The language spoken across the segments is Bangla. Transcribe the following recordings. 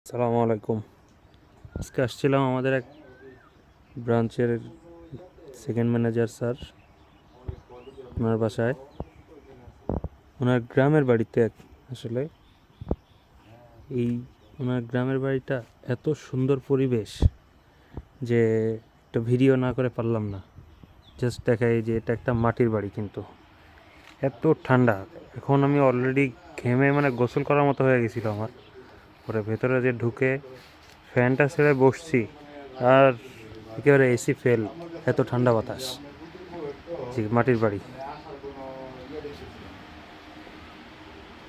আসসালামু আলাইকুম। আজকে আসছিলাম আমাদের এক ব্রাঞ্চের সেকেন্ড ম্যানেজার স্যার ওনার বাসায়, ওনার গ্রামের বাড়িতে। আসলে এই ওনার গ্রামের বাড়িটা এত সুন্দর পরিবেশ যে একটা ভিডিও না করে পারলাম না। জাস্ট দেখাই যে এটা একটা মাটির বাড়ি, কিন্তু এত ঠান্ডা। এখন আমি অলরেডি ঘেমে গোসল করার মতো হয়ে গেছিলো আমার। পরে ভেতরে যে ঢুকে ফ্যানটা ছেড়ে বসছি, আর একেবারে এসি ফেল, এত ঠান্ডা বাতাস। যে মাটির বাড়ি,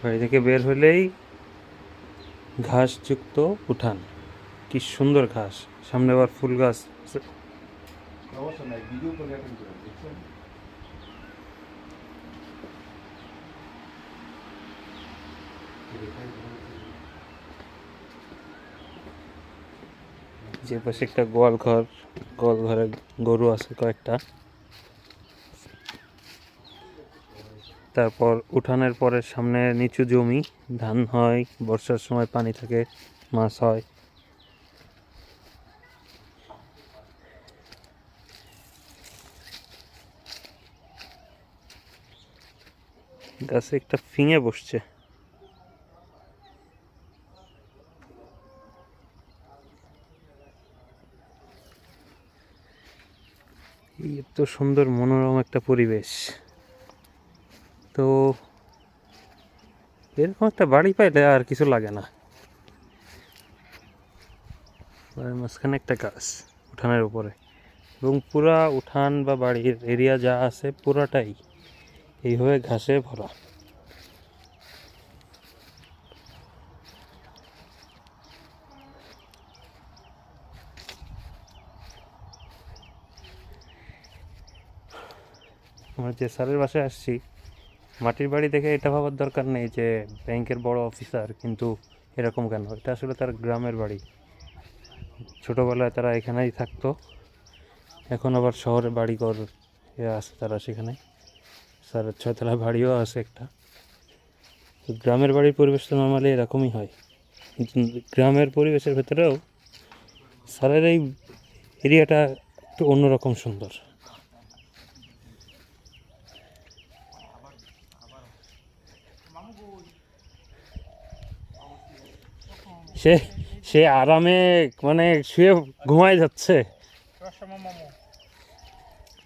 বাড়ি থেকে বের হলেই ঘাসযুক্ত উঠান, কি সুন্দর ঘাস, সামনে আবার ফুল গাছ। যে পাশে একটা গোয়াল ঘর, গোয়াল ঘরে গরু আছে কয়েকটা। তারপর উঠানের পরে সামনে নিচু জমি, ধান হয়, বর্ষার সময় পানি থাকে, মাছ হয়। গাছে একটা ফিঙে বসছে। এই এত সুন্দর মনোরম একটা পরিবেশ, তো এরকম একটা বাড়ি পাইলে আর কিছু লাগে না। মাঝখানে একটা গাছ উঠানের উপরে, এবং পুরা উঠান বা বাড়ির এরিয়া যা আছে পুরাটাই এইভাবে ঘাসে ভরা। আমরা যে স্যারের বাসায় আসছি, মাটির বাড়ি দেখে এটা ভাবার দরকার নেই যে ব্যাংকের বড় অফিসার, কিন্তু এরকম কেন? এটা আসলে তার গ্রামের বাড়ি। ছোটোবেলায় তারা এখানেই থাকতো, এখন আবার শহরে বাড়ি ঘর আছে তারা সেখানে। স্যারের 6 তলা বাড়িও আছে একটা। তো গ্রামের বাড়ির পরিবেশ তো নর্মালি এরকমই হয়, কিন্তু গ্রামের পরিবেশের ভেতরেও স্যারের এই এরিয়াটা একটু অন্যরকম সুন্দর। সে সে আরামে শুয়ে ঘুমায় যাচ্ছে।